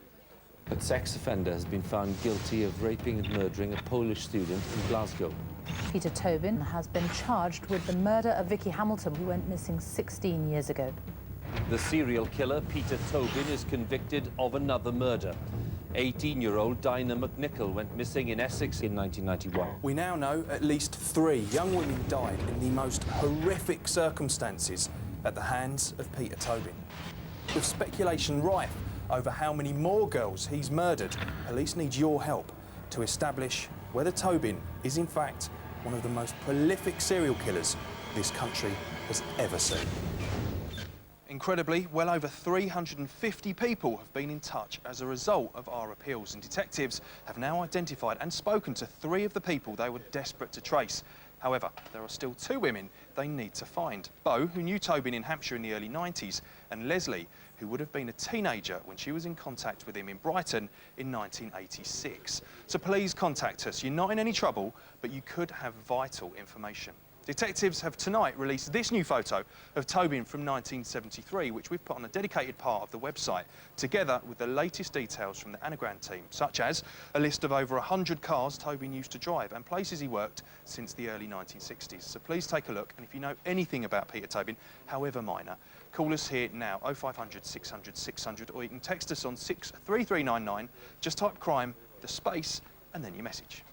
A sex offender has been found guilty of raping and murdering a Polish student in Glasgow. Peter Tobin has been charged with the murder of Vicky Hamilton, who went missing 16 years ago. The serial killer, Peter Tobin, is convicted of another murder. 18-year-old Dinah McNichol went missing in Essex in 1991. We now know at least 3 young women died in the most horrific circumstances at the hands of Peter Tobin. With speculation rife over how many more girls he's murdered, police need your help to establish whether Tobin is in fact one of the most prolific serial killers this country has ever seen. Incredibly, well over 350 people have been in touch as a result of our appeals, and detectives have now identified and spoken to 3 of the people they were desperate to trace. However, there are still 2 women they need to find. Bo, who knew Tobin in Hampshire in the early 90s, and Leslie, who would have been a teenager when she was in contact with him in Brighton in 1986. So please contact us. You're not in any trouble, but you could have vital information. Detectives have tonight released this new photo of Tobin from 1973, which we've put on a dedicated part of the website, together with the latest details from the anagram team, such as a list of over 100 cars Tobin used to drive and places he worked since the early 1960s. So please take a look, and if you know anything about Peter Tobin, however minor, call us here now, 0500 600 600, or you can text us on 63399. Just type crime, the space, and then your message.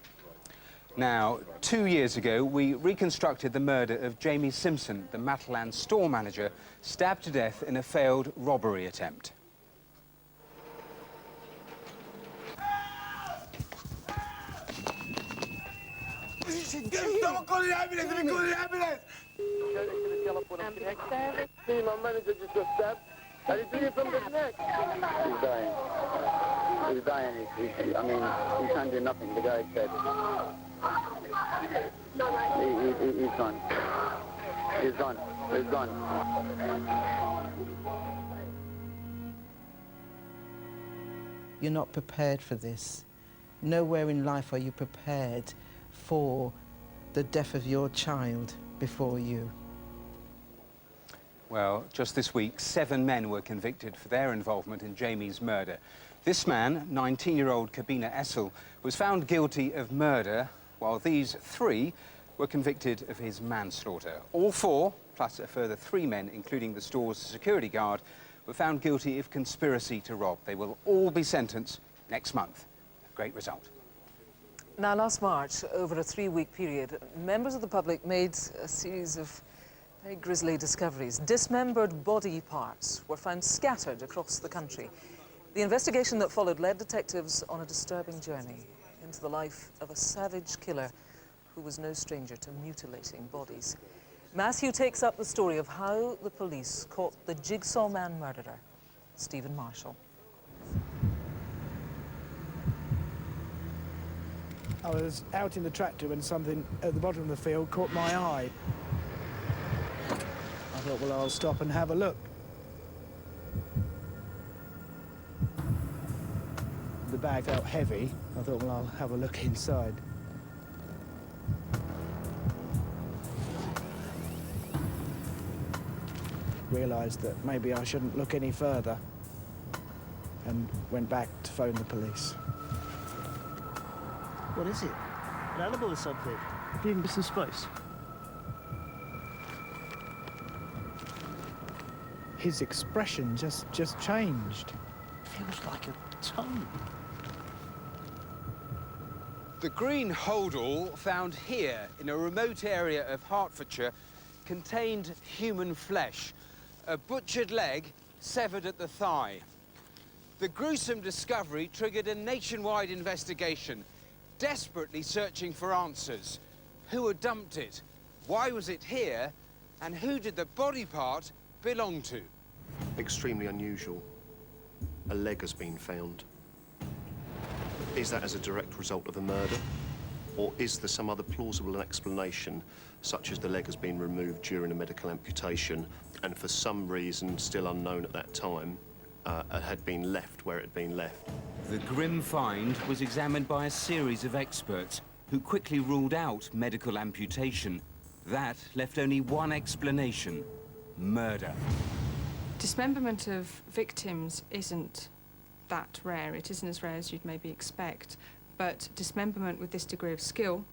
Now, 2 years ago, we reconstructed the murder of Jamie Simpson, the Matalan store manager, stabbed to death in a failed robbery attempt. Someone call the ambulance! Let me call the ambulance! See, my manager just got stabbed. And he's bleeding from the neck. He's dying. He's dying. I mean, he can't do nothing. The guy's dead. He's gone. He's gone. He's gone. You're not prepared for this. Nowhere in life are you prepared for the death of your child before you. Well, just this week, 7 men were convicted for their involvement in Jamie's murder. This man, 19-year-old Kabina Essel, was found guilty of murder, while these 3 were convicted of his manslaughter. All 4, plus a further 3 men, including the store's security guard, were found guilty of conspiracy to rob. They will all be sentenced next month. A great result. Now, last March, over a 3-week period, members of the public made a series of very grisly discoveries. Dismembered body parts were found scattered across the country. The investigation that followed led detectives on a disturbing journey into the life of a savage killer who was no stranger to mutilating bodies. Matthew takes up the story of how the police caught the jigsaw man murderer, Stephen Marshall. I was out in the tractor when something at the bottom of the field caught my eye. I thought, well, I'll stop and have a look. The bag felt heavy. I thought, well, I'll have a look inside. Realised that maybe I shouldn't look any further. and went back to phone the police. What is it? An animal or something? Being some space? His expression just changed. Feels like a tongue. The green holdall found here in a remote area of Hertfordshire contained human flesh, a butchered leg severed at the thigh. The gruesome discovery triggered a nationwide investigation, desperately searching for answers. Who had dumped it? Why was it here? And who did the body part belong to? Extremely unusual. A leg has been found. Is that as a direct result of a murder? Or is there some other plausible explanation, such as the leg has been removed during a medical amputation and for some reason still unknown at that time, had been left where it had been left? The grim find was examined by a series of experts who quickly ruled out medical amputation. That left only one explanation: murder. Dismemberment of victims isn't that rare. It isn't as rare as you'd maybe expect, but dismemberment with this degree of skill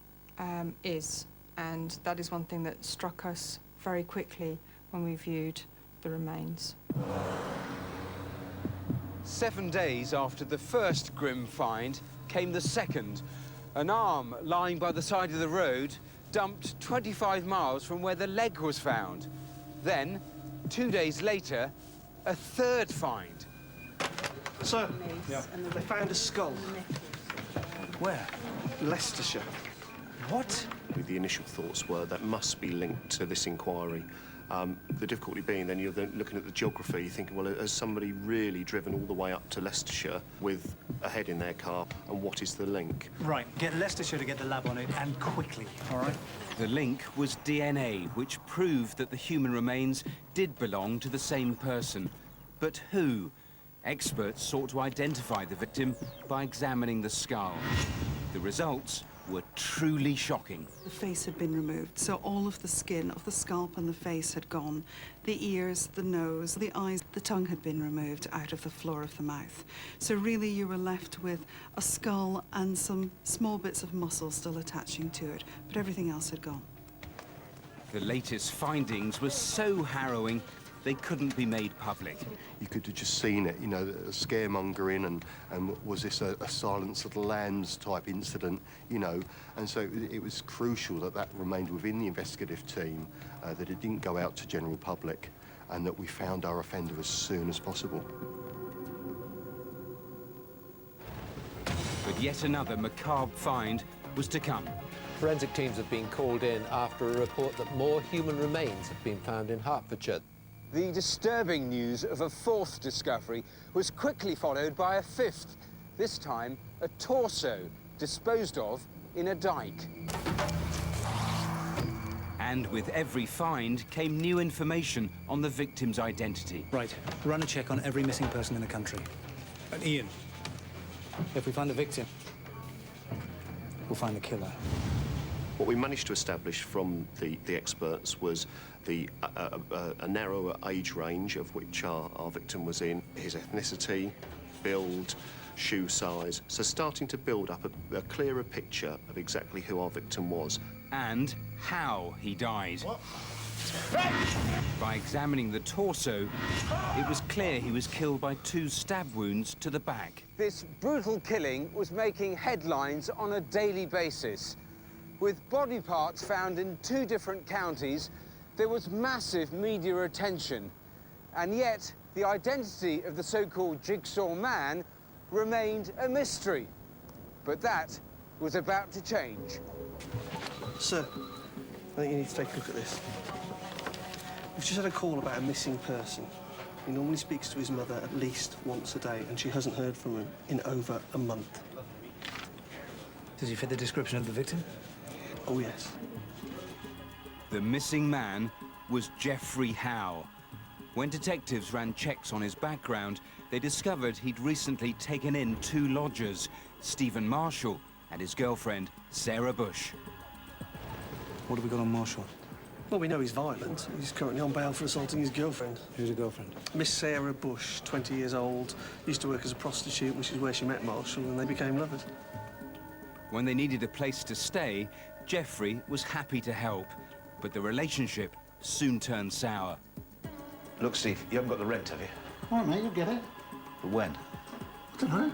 is, and that is one thing that struck us very quickly when we viewed the remains. 7 days after the first grim find came the second. An arm lying by the side of the road, dumped 25 miles from where the leg was found. Then, 2 days later, a third find. So, they found a skull. Where? Leicestershire. What? The initial thoughts were that must be linked to this inquiry. The difficulty being then you're then looking at the geography, you're thinking, well, has somebody really driven all the way up to Leicestershire with a head in their car, and what is the link? Right, get Leicestershire to get the lab on it, and quickly, all right? The link was DNA, which proved that the human remains did belong to the same person. But who? Experts sought to identify the victim by examining the skull. The results were truly shocking. The face had been removed, so all of the skin of the scalp and the face had gone. The ears, the nose, the eyes, the tongue had been removed out of the floor of the mouth. So really you were left with a skull and some small bits of muscle still attaching to it, but everything else had gone. The latest findings were so harrowing, they couldn't be made public. You could have just seen it, you know, scaremongering and was this a Silence of the Lambs type incident, you know, and so it was crucial that that remained within the investigative team, that it didn't go out to general public, and that we found our offender as soon as possible. But yet another macabre find was to come. Forensic teams have been called in after a report that more human remains have been found in Hertfordshire. The disturbing news of a fourth discovery was quickly followed by a fifth, this time a torso disposed of in a dike. And with every find came new information on the victim's identity. Right, run a check on every missing person in the country. And Ian, if we find the victim, we'll find the killer. What we managed to establish from the experts was a narrower age range of which our victim was in, his ethnicity, build, shoe size, so starting to build up a clearer picture of exactly who our victim was. And how he died. What? By examining the torso, it was clear he was killed by 2 stab wounds to the back. This brutal killing was making headlines on a daily basis. With body parts found in 2 different counties, there was massive media attention. And yet, the identity of the so-called Jigsaw Man remained a mystery. But that was about to change. Sir, I think you need to take a look at this. We've just had a call about a missing person. He normally speaks to his mother at least once a day, and she hasn't heard from him in over a month. Does he fit the description of the victim? Oh, yes. The missing man was Geoffrey Howe. When detectives ran checks on his background, they discovered he'd recently taken in 2 lodgers, Stephen Marshall and his girlfriend, Sarah Bush. What have we got on Marshall? Well, we know he's violent. He's currently on bail for assaulting his girlfriend. Who's a girlfriend? Miss Sarah Bush, 20 years old, used to work as a prostitute, which is where she met Marshall, and they became lovers. When they needed a place to stay, Jeffrey was happy to help, but the relationship soon turned sour. Look, Steve, you haven't got the rent, have you? All right, mate, you'll get it. But when? I don't know.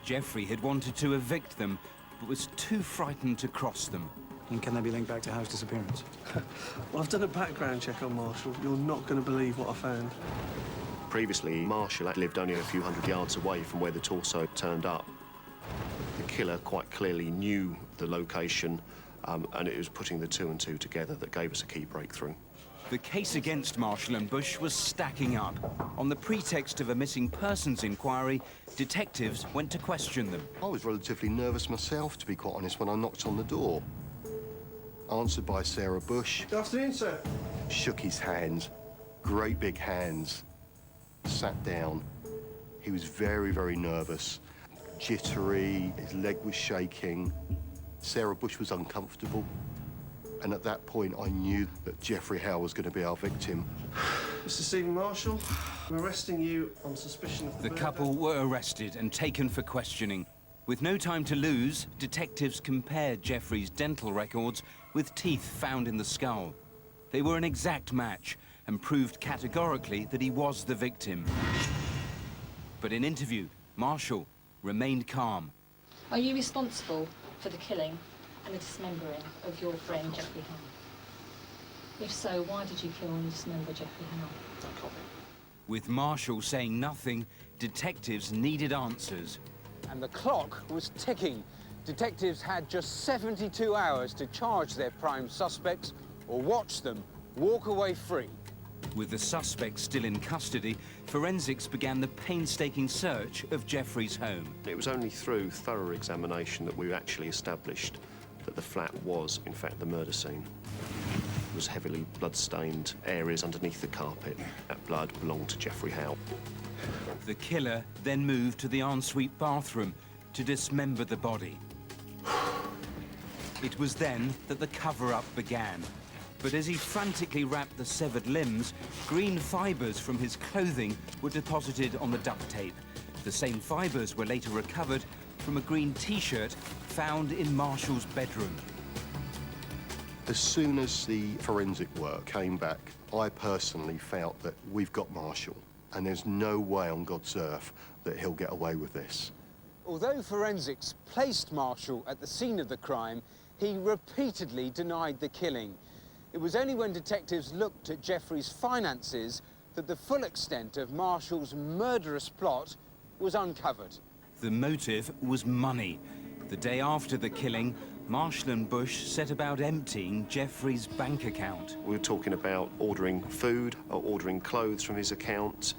Jeffrey had wanted to evict them, but was too frightened to cross them. And can they be linked back to Howe's disappearance? Well, I've done a background check on Marshall. You're not going to believe what I found. Previously, Marshall had lived only a few hundred yards away from where the torso turned up. The killer quite clearly knew the location, and it was putting the two and two together that gave us a key breakthrough. The case against Marshall and Bush was stacking up. On the pretext of a missing persons inquiry, detectives went to question them. I was relatively nervous myself, to be quite honest, when I knocked on the door. Answered by Sarah Bush. Good afternoon, sir. Shook his hands, great big hands. Sat down. He was very, very nervous. Jittery, his leg was shaking. Sarah Bush was uncomfortable. And at that point, I knew that Jeffrey Howe was going to be our victim. Mr. Stephen Marshall, I'm arresting you on suspicion of The couple were arrested and taken for questioning. With no time to lose, detectives compared Jeffrey's dental records with teeth found in the skull. They were an exact match and proved categorically that he was the victim. But in interview, Marshall remained calm. Are you responsible for the killing and the dismembering of your friend Jeffrey Howe? If so, why did you kill and dismember Jeffrey Howe? With Marshall saying nothing, detectives needed answers. And the clock was ticking. Detectives had just 72 hours to charge their prime suspects or watch them walk away free. With the suspect still in custody, forensics began the painstaking search of Jeffrey's home. It was only through thorough examination that we actually established that the flat was, in fact, the murder scene. It was heavily blood-stained areas underneath the carpet. That blood belonged to Jeffrey Howe. The killer then moved to the ensuite bathroom to dismember the body. It was then that the cover-up began. But as he frantically wrapped the severed limbs, green fibres from his clothing were deposited on the duct tape. The same fibres were later recovered from a green T-shirt found in Marshall's bedroom. As soon as the forensic work came back, I personally felt that we've got Marshall, and there's no way on God's earth that he'll get away with this. Although forensics placed Marshall at the scene of the crime, he repeatedly denied the killing. It was only when detectives looked at Jeffrey's finances that the full extent of Marshall's murderous plot was uncovered. The motive was money. The day after the killing, Marshall and Bush set about emptying Jeffrey's bank account. We were talking about ordering food, or ordering clothes from his account,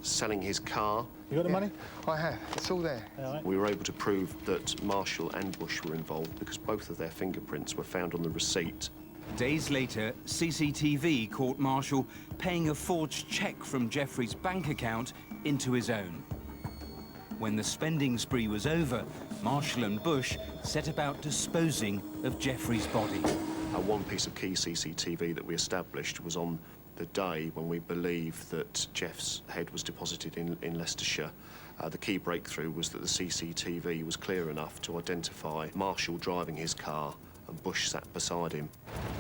selling his car. You got the money? I have. It's all there. We were able to prove that Marshall and Bush were involved because both of their fingerprints were found on the receipt. Days later, CCTV caught Marshall paying a forged cheque from Jeffrey's bank account into his own. When the spending spree was over, Marshall and Bush set about disposing of Jeffrey's body. One piece of key CCTV that we established was on the day when we believe that Jeff's head was deposited in Leicestershire. The key breakthrough was that the CCTV was clear enough to identify Marshall driving his car and Bush sat beside him.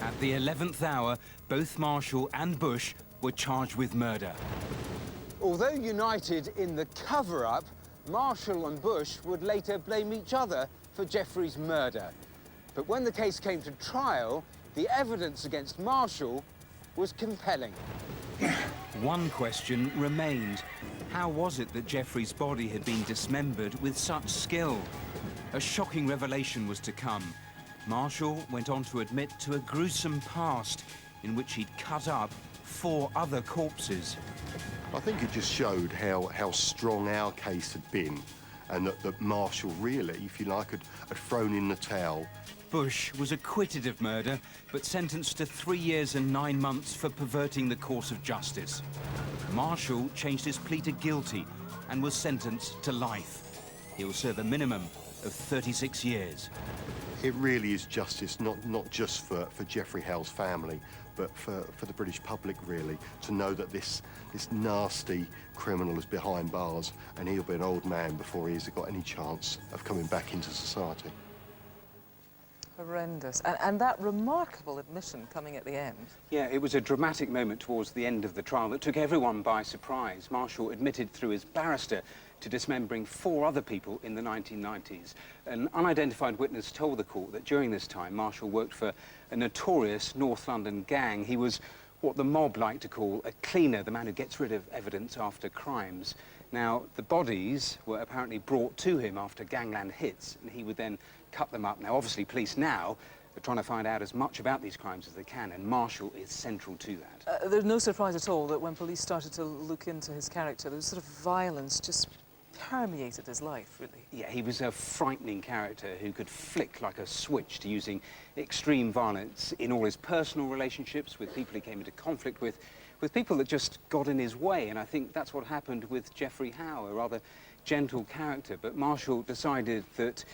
At the 11th hour, both Marshall and Bush were charged with murder. Although united in the cover-up, Marshall and Bush would later blame each other for Jeffrey's murder. But when the case came to trial, the evidence against Marshall was compelling. One question remained. How was it that Jeffrey's body had been dismembered with such skill? A shocking revelation was to come. Marshall went on to admit to a gruesome past in which he'd cut up 4 other corpses. I think it just showed how strong our case had been, and that Marshall really, if you like, had thrown in the towel. Bush was acquitted of murder, but sentenced to 3 years and 9 months for perverting the course of justice. Marshall changed his plea to guilty and was sentenced to life. He'll serve a minimum of 36 years. It really is justice, not just for Jeffrey Howe's family, but for the British public, really, to know that this nasty criminal is behind bars and he'll be an old man before he's got any chance of coming back into society. Horrendous. And that remarkable admission coming at the end. Yeah, it was a dramatic moment towards the end of the trial that took everyone by surprise. Marshall admitted through his barrister to dismembering 4 other people in the 1990s. An unidentified witness told the court that during this time, Marshall worked for a notorious North London gang. He was what the mob like to call a cleaner, the man who gets rid of evidence after crimes. Now, the bodies were apparently brought to him after gangland hits, and he would then cut them up. Now, obviously, police now are trying to find out as much about these crimes as they can, and Marshall is central to that. There's no surprise at all that when police started to look into his character, there was sort of violence just permeated his life, really. Yeah, he was a frightening character who could flick like a switch to using extreme violence in all his personal relationships with people he came into conflict with people that just got in his way. And I think that's what happened with Jeffrey Howe, a rather gentle character. But Marshall decided that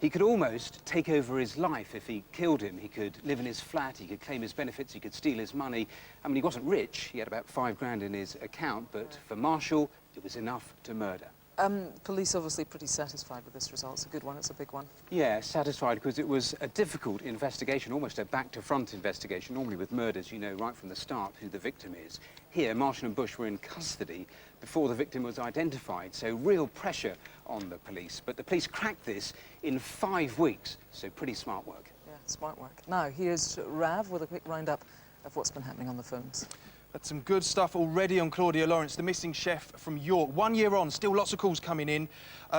he could almost take over his life if he killed him. He could live in his flat, he could claim his benefits, he could steal his money. I mean, he wasn't rich, he had about 5 grand in his account, but for Marshall, it was enough to murder. Police obviously pretty satisfied with this result. It's a good one, it's a big one. Yeah, satisfied because it was a difficult investigation, almost a back-to-front investigation. Normally with murders, you know right from the start who the victim is. Here, Marshall and Bush were in custody before the victim was identified, so real pressure on the police. But the police cracked this in 5 weeks, so pretty smart work. Yeah, smart work. Now, here's Rav with a quick roundup of what's been happening on the phones. That's some good stuff already on Claudia Lawrence, the missing chef from York. 1 year on, still lots of calls coming in.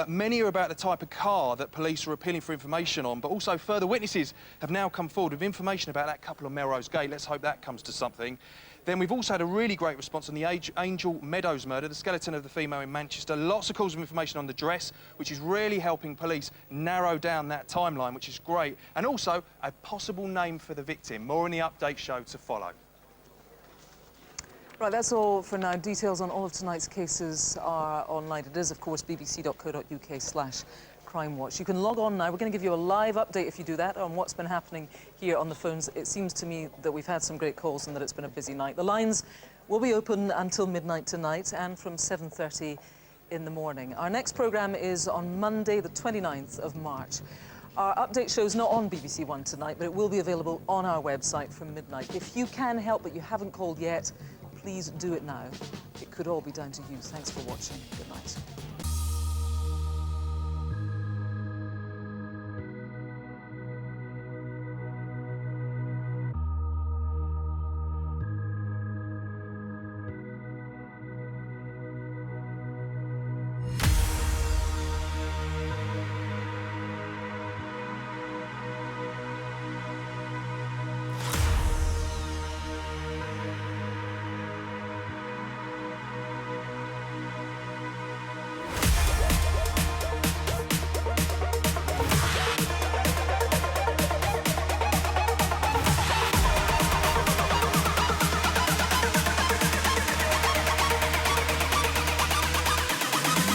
Many are about the type of car that police are appealing for information on, but also further witnesses have now come forward with information about that couple on Melrose Gate. Let's hope that comes to something. Then we've also had a really great response on the Angel Meadows murder, the skeleton of the female in Manchester. Lots of calls of information on the dress, which is really helping police narrow down that timeline, which is great. And also a possible name for the victim. More in the update show to follow. Right, that's all for now. Details on all of tonight's cases are online. It is, of course, bbc.co.uk/Crimewatch. You can log on now. We're going to give you a live update, if you do that, on what's been happening here on the phones. It seems to me that we've had some great calls and that it's been a busy night. The lines will be open until midnight tonight and from 7:30 in the morning. Our next programme is on Monday, the 29th of March. Our update show's not on BBC One tonight, but it will be available on our website from midnight. If you can help but you haven't called yet, please do it now. It could all be down to you. Thanks for watching. Good night.